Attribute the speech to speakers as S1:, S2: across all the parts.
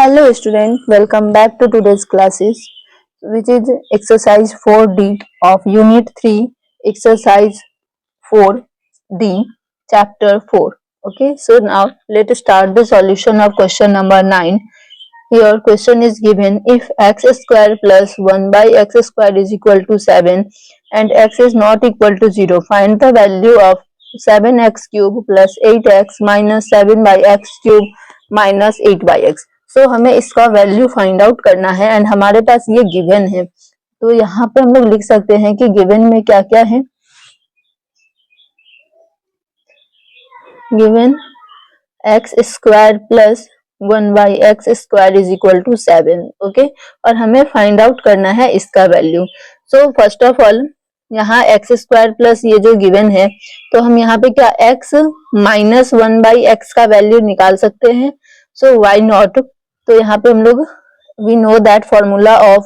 S1: Hello student, welcome back to today's classes, which is exercise 4D of unit 3, exercise 4D, chapter 4. Okay, so now let us start the solution of question number 9. Here question is given, if x square plus 1 by x square is equal to 7 and x is not equal to 0, find the value of 7x cube plus 8x minus 7 by x cube minus 8 by x. सो हमें इसका value find out करना है and हमारे पास ये given है, तो यहाँ पे हम लोग लिख सकते हैं कि गिवन में क्या क्या है। Given x square plus 1 by x square is equal to 7, okay, और हमें फाइंड आउट करना है इसका value. So first of all यहाँ एक्स स्क्वायर प्लस ये जो गिवन है, तो हम यहाँ पे क्या एक्स माइनस 1 बाई एक्स का वैल्यू निकाल सकते हैं। सो वाई नॉट, तो यहाँ पे हम लोग we know that formula of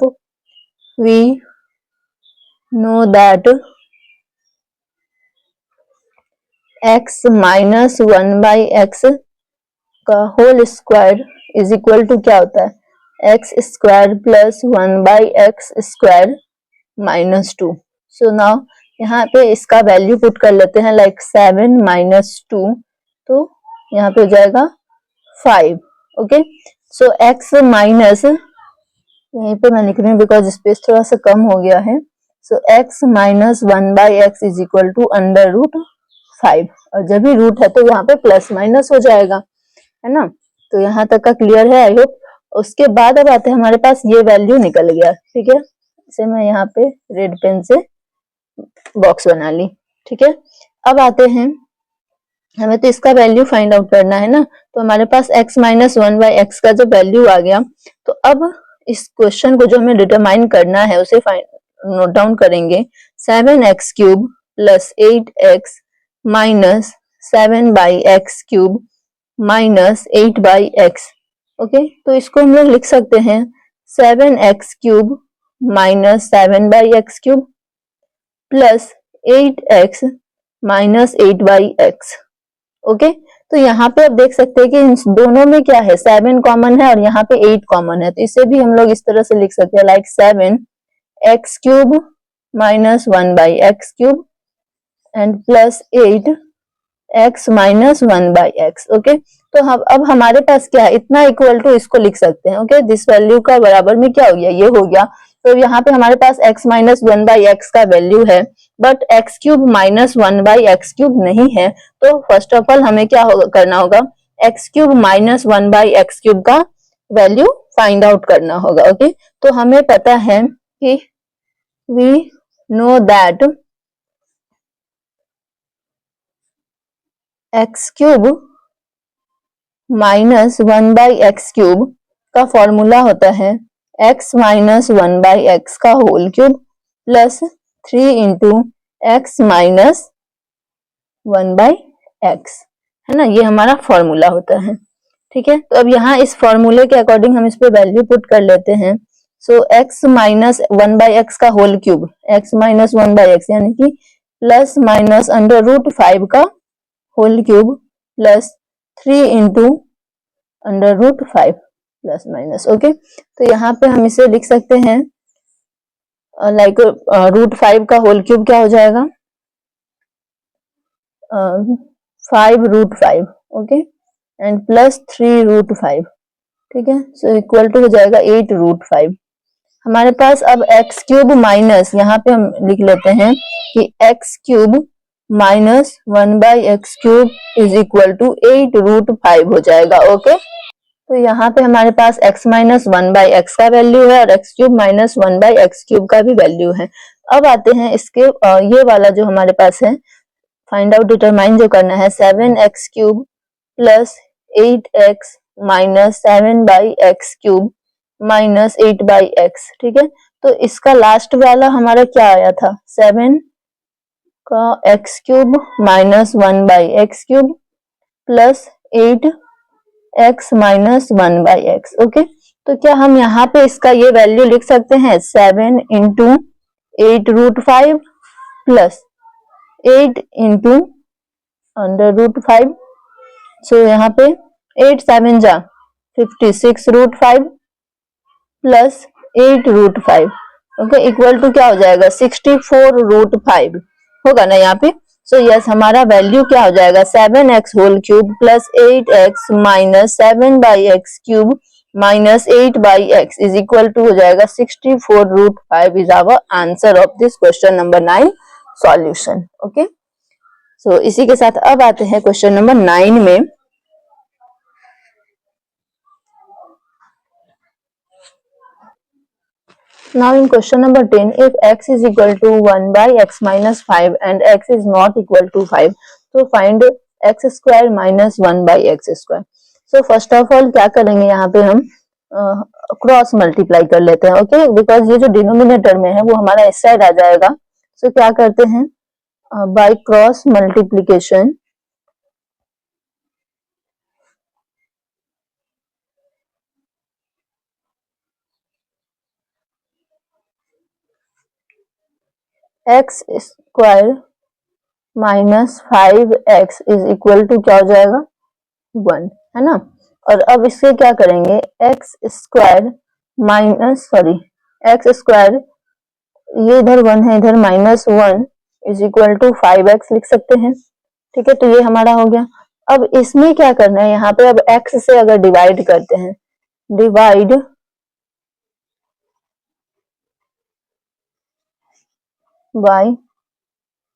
S1: x minus 1 by x का whole square is equal to क्या होता है x square plus 1 by x square minus 2। So now यहाँ पे इसका वैल्यू पुट कर लेते हैं, लाइक 7 माइनस 2, तो यहाँ पे हो जाएगा 5। ओके, सो x माइनस, यहीं पे मैं लिख रही हूँ बिकॉज स्पेस थोड़ा सा कम हो गया है। So x minus 1 by x is equal to under root 5, और जब भी रूट है तो यहाँ पे प्लस माइनस हो जाएगा, है ना। तो यहाँ तक का क्लियर है, आई होप। उसके बाद अब आते हैं, हमारे पास ये वैल्यू निकल गया, ठीक है। इसे मैं यहाँ पे रेड पेन से बॉक्स बना ली, ठीक है। अब आते हैं, हमें तो इसका वैल्यू फाइंड आउट करना है ना, तो हमारे पास x माइनस 1 बाई एक्स का जो वैल्यू आ गया, तो अब इस क्वेश्चन को जो हमें डिटरमाइन करना है उसे नोट डाउन करेंगे। 7x cube plus 8x minus 7 by x cube minus 8 by x. Okay, तो इसको हम लोग लिख सकते हैं 7x cube minus 7 by x cube plus 8x minus 8 by x. Okay, तो यहाँ पे आप देख सकते हैं कि इन दोनों में क्या है, 7 कॉमन है और यहाँ पे 8 कॉमन है, तो इसे भी हम लोग इस तरह से लिख सकते हैं, like 7x cube minus 1 by x cube and plus 8x minus 1 by x. Okay, तो अब हमारे पास क्या है, इतना इक्वल टू इसको लिख सकते हैं। ओके, दिस वैल्यू का बराबर में क्या हो गया, ये हो गया। तो यहाँ पे हमारे पास x माइनस 1 बाई एक्स का वैल्यू है, but x cube minus 1 by x cube नहीं है। तो फर्स्ट ऑफ ऑल हमें क्या करना होगा, x cube minus 1 by x cube का वैल्यू फाइंड आउट करना होगा। ओके, तो हमें पता है कि we know that x cube minus 1 by x cube का फॉर्मूला होता है x माइनस 1 बाई एक्स का whole cube plus 3 into x minus 1 by x, है ना, ये हमारा फॉर्मूला होता है, ठीक है। तो अब यहाँ इस फॉर्मूले के अकॉर्डिंग हम इस पे वैल्यू पुट कर लेते हैं। So x minus 1 by x का whole cube, x minus 1 by x यानी कि प्लस माइनस अंडर रूट 5 का whole cube plus 3 into under root 5 plus minus. Okay, तो यहाँ पे हम इसे लिख सकते हैं लाइक रूट 5 का होल क्यूब क्या हो जाएगा, 5 root 5, okay, and plus 3 root 5, ठीक है। सो इक्वल टू हो जाएगा 8 रूट 5। हमारे पास अब एक्स क्यूब माइनस, यहाँ पे हम लिख लेते हैं कि x cube minus 1 by x cube is equal to 8 root 5 हो जाएगा। ओके, तो यहाँ पे हमारे पास x माइनस 1 बाई एक्स का वैल्यू है और x cube minus 1 by x cube का भी वैल्यू है। अब आते हैं इसके ये वाला जो हमारे पास है, फाइंड आउट डिटरमाइन जो करना है, 7x cube plus 8x minus 7 by x cube minus 8 by x, ठीक है। तो इसका लास्ट वाला हमारा क्या आया था, 7 का x cube minus 1 by x cube plus 8 x minus 1 by x. Okay, तो क्या हम यहाँ पे इसका ये वैल्यू लिख सकते हैं, 7 into 8 root 5 plus 8 into under root 5। सो यहाँ पे 8 7 जा 56√5 प्लस 8√5, ओके, इक्वल टू क्या हो जाएगा 64√5 होगा ना यहाँ पे। सो यस, हमारा वैल्यू क्या हो जाएगा 7x whole cube plus 8x minus 7/x³ minus 8/x is equal to हो जाएगा 64√5 is our answer of this question number 9 solution. Okay, so इसी के साथ अब आते हैं क्वेश्चन नंबर 9 में। Now in question number 10, if x is equal to 1/x minus 5 and x is not equal to 5, so find x square minus 1/x²। So first of all क्या करेंगे, यहाँ पे हम क्रॉस मल्टीप्लाई कर लेते हैं, okay, because ये जो डिनोमिनेटर में है वो हमारा इस साइड आ जाएगा। सो क्या करते हैं, by cross multiplication x square minus 5x is equal to क्या हो जाएगा 1, है ना। और अब इससे क्या करेंगे, एक्स स्क्वायर एक्स स्क्वायर, ये इधर 1 है, इधर -1 इज इक्वल टू 5x लिख सकते हैं, ठीक है। तो ये हमारा हो गया। अब इसमें क्या करना है, यहाँ पे अब x से अगर डिवाइड करते हैं, डिवाइड बाय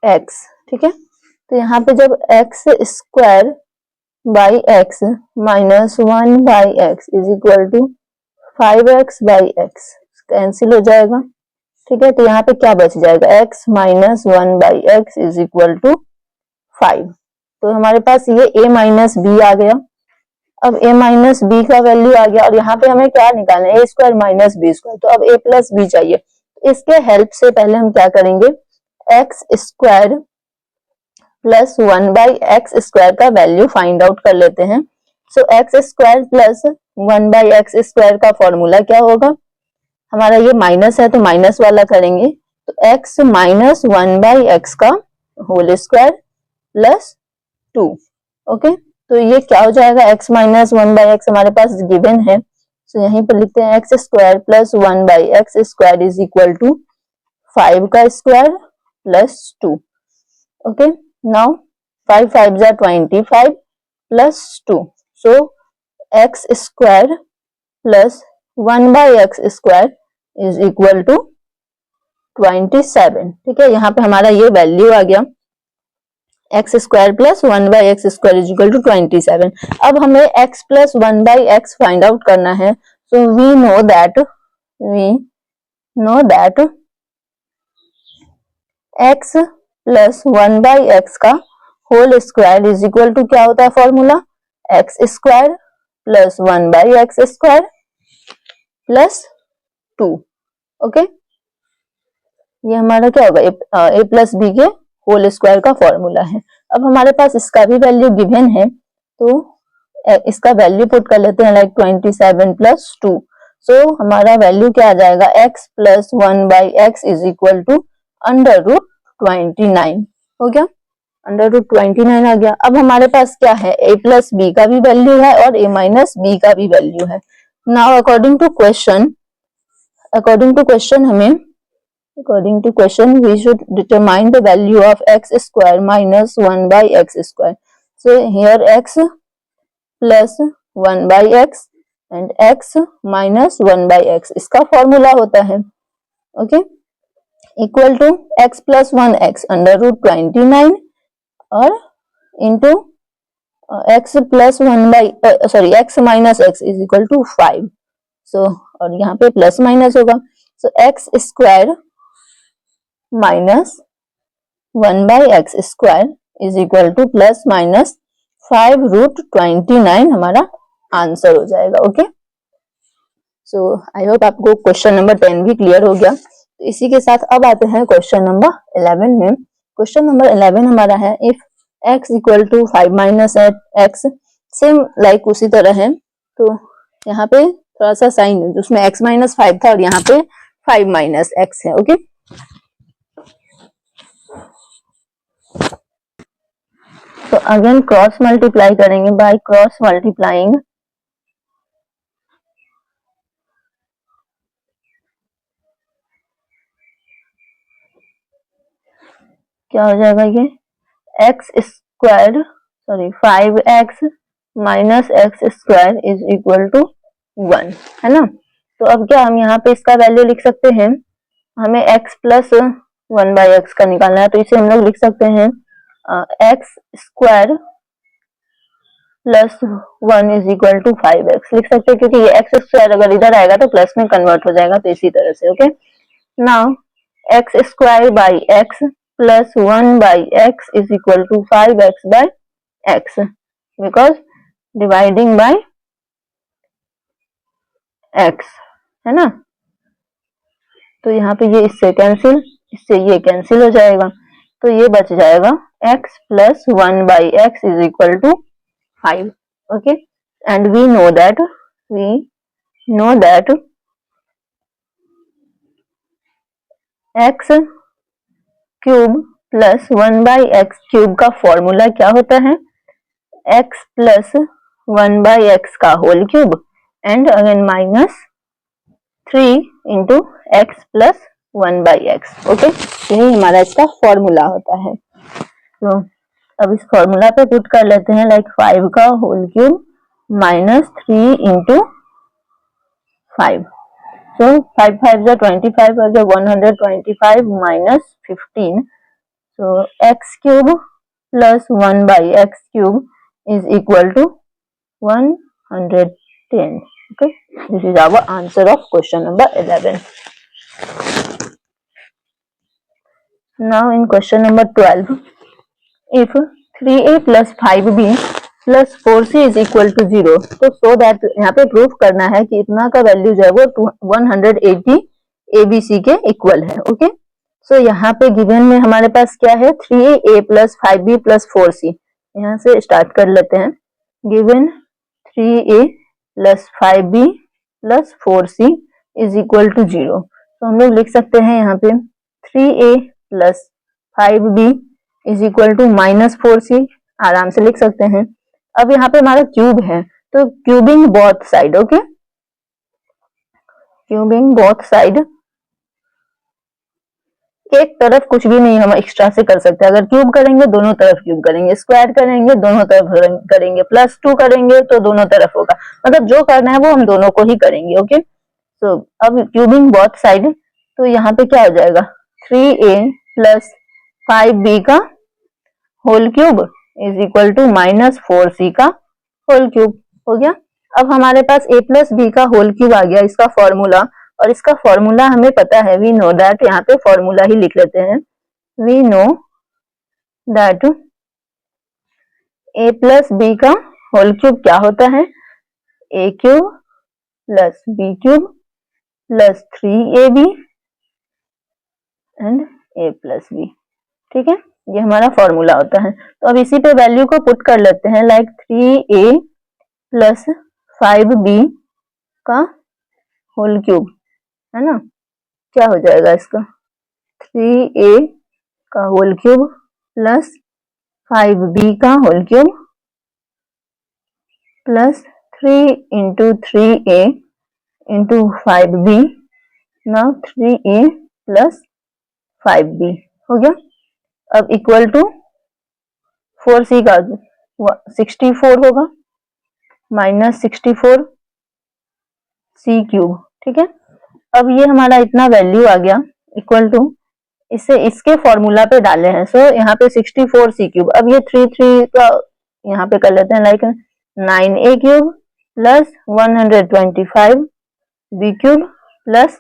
S1: x, ठीक है। तो यहाँ पे जब x square by x minus 1/x is equal to 5x/x cancel हो जाएगा, ठीक है। तो यहाँ पे क्या बच जाएगा, x minus 1/x is equal to 5। तो हमारे पास ये a माइनस बी आ गया। अब a माइनस बी का वैल्यू आ गया और यहाँ पे हमें क्या निकालना है, a square minus b square. तो अब a प्लस बी चाहिए। इसके हेल्प से पहले हम क्या करेंगे, एक्स स्क्वायर प्लस 1/x² का वैल्यू फाइंड आउट कर लेते हैं। सो एक्स स्क्वायर प्लस 1/x² का फॉर्मूला क्या होगा, हमारा ये माइनस है तो माइनस वाला करेंगे, तो x माइनस 1/x का होल स्क्वायर प्लस 2, ओके। तो ये क्या हो जाएगा, x माइनस 1/x हमारे पास गिवन है, तो यहीं पर लिखते हैं x square plus 1/x² is equal to 5 का square plus 2, okay. Now 5 5s are 25 plus 2. So x square plus 1/x² is equal to 27, ठीक है। यहाँ पे हमारा ये वैल्यू आ गया, x square plus 1/x² is equal to 27। अब हमें x plus 1/x find out करना है। So we know that x plus 1/x का whole square is equal to क्या होता है formula, x square plus 1/x² plus 2, okay. ये हमारा क्या होगा, a प्लस बी के होल स्क्वायर का फॉर्मूला है। अब हमारे पास इसका भी वैल्यू गिवन है, तो इसका वैल्यू पुट कर लेते हैं, लाइक 27 प्लस 2। सो हमारा वैल्यू क्या आ जाएगा, x plus 1/x is equal to √29 हो गया, √29 आ गया। अब हमारे पास क्या है, a प्लस बी का भी वैल्यू है और a माइनस बी का भी वैल्यू है। Now according to question we should determine the value of x square minus 1/x²। So here x plus 1/x and x minus 1/x इसका formula होता है, okay, equal to x plus 1x √29 और into x plus x minus x is equal to 5। So और यहाँ पे plus minus होगा, so x square minus 1/x² is equal to plus minus 5√29 हमारा answer हो जाएगा, ओके। सो आई होप आपको question number 10 भी क्लियर हो गया। तो इसी के साथ अब आते हैं क्वेश्चन नंबर 11 में। क्वेश्चन नंबर 11 हमारा है, if x equal to 5 minus x, same like उसी तरह है। तो यहाँ पे थोड़ा सा साइन उसमें x माइनस 5 था और यहाँ पे 5 माइनस x है, ओके। तो अगेन क्रॉस मल्टीप्लाई करेंगे, बाय क्रॉस मल्टीप्लाइंग क्या हो जाएगा ये x square 5x minus x square is equal to 1, है ना। तो अब क्या हम यहाँ पे इसका वैल्यू लिख सकते हैं, हमें x प्लस 1/x का निकालना है, तो इसे हम लोग लिख सकते हैं x square plus 1 is equal to 5x लिख सकते हैं, क्योंकि ये एक्स स्क्वायर अगर इधर आएगा तो प्लस में कन्वर्ट हो जाएगा, तो इसी तरह से। Okay, now x square by x plus 1/x is equal to 5x by x, because dividing by x, है ना। तो यहाँ पे ये इससे ये कैंसिल हो जाएगा, तो ये बच जाएगा x plus 1/x is equal to 5। Okay, and we know that x cube plus 1/x cube का फॉर्मूला क्या होता है, x प्लस 1/x का whole cube and again minus 3 into x plus 1/x। Okay, यही हमारा इसका फॉर्मूला होता है। तो अब इस फॉर्मूला पे पुट कर लेते हैं, लाइक 5 का होल क्यूब माइनस 3 इंटू 5। सो 5 5 जा 25 और 125 minus 15। So x cube plus 1/x cube is equal to 110. Okay, this is our answer of question number 11. Now in question number 12, if 3a plus 5b plus 4c is equal to 0, तो so that यहाँ पे proof करना है कि इतना का value जो है वो 180 abc के इक्वल है। ओके, सो यहाँ पे गिवन में हमारे पास क्या है, 3a plus 5b plus 4c। यहाँ से स्टार्ट कर लेते हैं। Given 3a plus 5b plus 4c is equal to 0, तो हम लोग लिख सकते हैं यहाँ पे 3a plus 5b is equal to minus 4c, आराम से लिख सकते हैं। अब यहाँ पे हमारा क्यूब है, तो cubing both side. Okay, cubing both side, एक तरफ कुछ भी नहीं हम एक्स्ट्रा से कर सकते। अगर क्यूब करेंगे दोनों तरफ क्यूब करेंगे, स्क्वायर करेंगे दोनों तरफ करेंगे, प्लस 2 करेंगे तो दोनों तरफ होगा, मतलब जो करना है वो हम दोनों को ही करेंगे। ओके, तो अब क्यूबिंग बोथ साइड, तो यहाँ पे क्या हो जाएगा 3a प्लस 5b का whole cube is equal to minus 4c का होल क्यूब हो गया। अब हमारे पास a प्लस b का होल क्यूब आ गया, इसका फॉर्मूला, और इसका फॉर्मूला हमें पता है, वी नो दैट, यहाँ पे फॉर्मूला ही लिख लेते हैं। We know that a plus b का होल क्यूब क्या होता है, a cube plus b cube plus 3ab and a plus b। ठीक है, ये हमारा फॉर्मूला होता है। तो अब इसी पे वैल्यू को पुट कर लेते हैं, लाइक 3a प्लस 5b का होल क्यूब, है ना। क्या हो जाएगा इसका 3a का होल क्यूब प्लस 5b का whole cube plus 3 into 3a into 5b, now 3a plus 5b हो गया। अब इक्वल टू 4c का 64 होगा माइनस 64 c क्यूब। ठीक है, अब ये हमारा इतना वैल्यू आ गया इक्वल टू, इसे इसके फॉर्मूला पे डाले हैं, सो यहाँ पे 64 c क्यूब। अब ये 3 का यहाँ पे कर लेते हैं, like 9a cube plus 125 b cube plus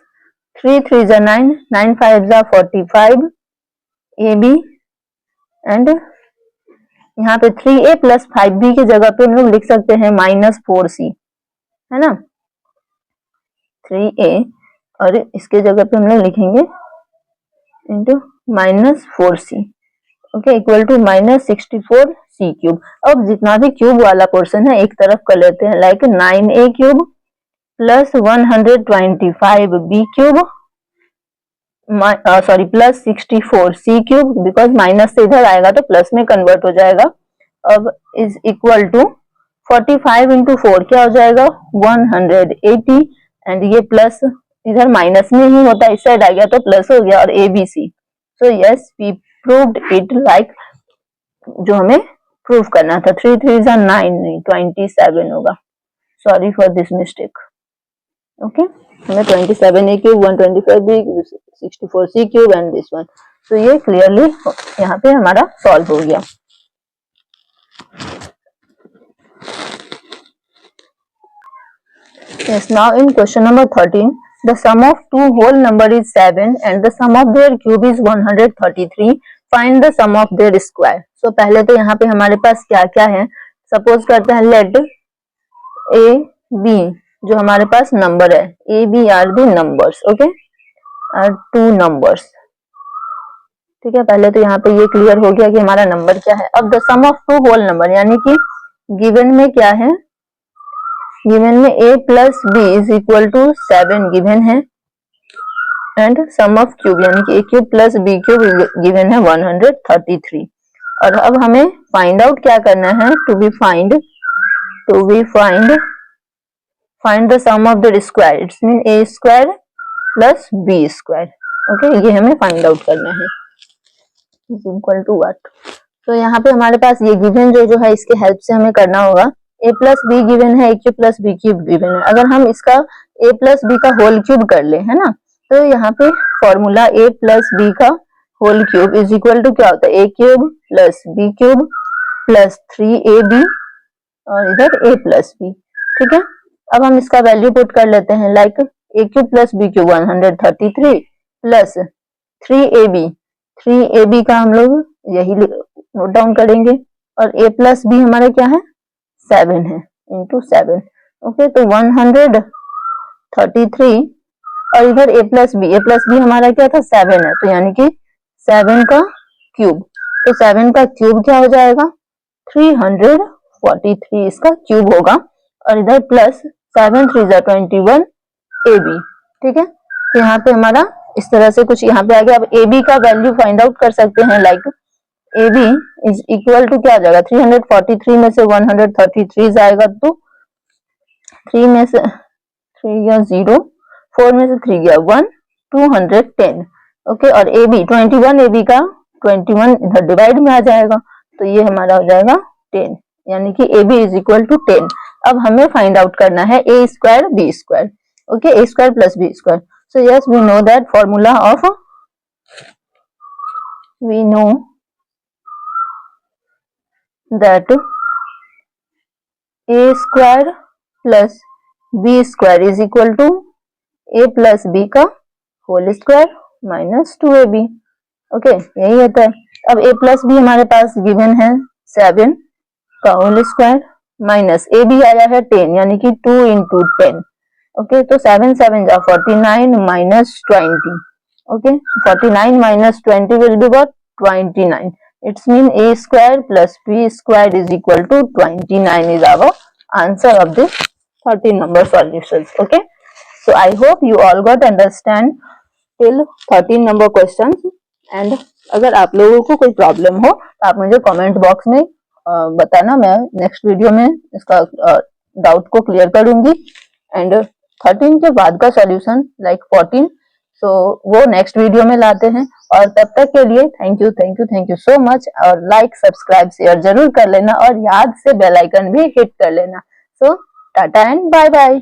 S1: 3 3 जा 9, 9 5 जा 45 ab एंड यहाँ पे 3a प्लस 5b की जगह पे हम लोग लिख सकते हैं माइनस 4c, है ना। 3a और इसके जगह पे हम लोग लिखेंगे into minus 4c, okay, equal to minus 64 c cube. अब जितना भी क्यूब वाला पोर्शन है एक तरफ कर लेते हैं, like 9a cube plus 125 b cube sorry plus 64 c cube, because minus से इधर आएगा तो प्लस में कन्वर्ट हो जाएगा। अब इज इक्वल टू 45 इंटू 4 क्या हो जाएगा 180, एंड ये प्लस इधर माइनस में ही होता है, इस साइड आ गया तो प्लस हो गया, और ABC। So yes, proved it like जो हमें प्रूव करना था। 3 3 9 नहीं 27 होगा। Sorry for this mistake. Okay, हमें 27 a cube 125 b 64 c cube and this one. तो ये क्लियरली यहाँ पे हमारा सॉल्व हो गया। Yes, now in question number 13, the sum of two whole number is 7 and the sum of their cube is 133. Find the sum of their square. So पहले तो यहाँ पे हमारे पास क्या क्या है, सपोज करते हैं लेट ए बी जो हमारे पास नंबर है, a b are the numbers, okay, are two numbers. ठीक है, पहले तो यहाँ पे ये क्लियर हो गया कि हमारा नंबर क्या है। अब the sum of two whole number, यानी कि गिवन में क्या है, गिवन में a plus b is equal to 7 given है एंड सम ऑफ क्यूब यानी कि a cube plus b cube given है 133। और अब हमें फाइंड आउट क्या करना है, to be find the sum of the square, it's mean a square plus b square. Okay, ये हमें फाइंड आउट करना है इज इक्वल टू व्हाट। तो यहाँ पे हमारे पास ये गिवन जो है इसके हेल्प से हमें करना होगा। a प्लस बी गिवन है, a cube plus b cube given है। अगर हम इसका a प्लस बी का होल क्यूब कर ले, है ना, तो यहाँ पे फॉर्मूला a प्लस बी का whole cube is equal to क्या होता है, a cube plus b cube plus 3ab और इधर a प्लस बी। ठीक है, अब हम इसका वैल्यू पुट कर लेते हैं, like a cube plus b cube 133 plus 3ab का हम लोग यही नोट डाउन करेंगे और a प्लस बी हमारा क्या है 7 है, इंटू 7। ओके, तो 133 और इधर a प्लस बी हमारा क्या था 7 है, तो यानी कि 7 का क्यूब, तो 7 का क्यूब क्या हो जाएगा 343 इसका क्यूब होगा और इधर प्लस 7 3 21 ab। ठीक है, तो यहाँ पे हमारा इस तरह से कुछ यहाँ पे आ गया। अब ab का वैल्यू फाइंड आउट कर सकते हैं, like ab is equal to क्या आ जाएगा, 343 में से 133 जाएगा तो 3 में से 3 गया 0, 4 में से 3 गया 1, 210। ओके, और ab 21 ab का 21 इधर डिवाइड में आ जाएगा तो ये हमारा हो जाएगा 10, यानी कि ab इज इक्वल टू 10। अब हमें फाइंड आउट करना है a square b square. Okay, a square plus b square. So yes, we know that formula of that a square plus b square is equal to a plus b का whole square minus 2ab। Okay, यही होता है। अब a plus B हमारे पास given है 7 का whole square minus a b आया है 10, यानी कि 2 इंटू 10। ओके, तो 7 7 जा 49 minus 20। Okay, 49 minus 20 will be what 29। It's mean a square plus b square is equal to 29 is our answer of this 13 number solutions. Okay, so I hope you all got understand till 13 number questions and अगर आप लोगों को कोई problem हो तो आप मुझे comment box में बताना, मैं नेक्स्ट वीडियो में इसका डाउट को क्लियर करूंगी। एंड 13 के बाद का सॉल्यूशन लाइक 14 सो वो नेक्स्ट वीडियो में लाते हैं। और तब तक के लिए थैंक यू सो मच। और लाइक सब्सक्राइब शेयर जरूर कर लेना और याद से बेल आइकन भी हिट कर लेना। सो टाटा एंड बाय बाय।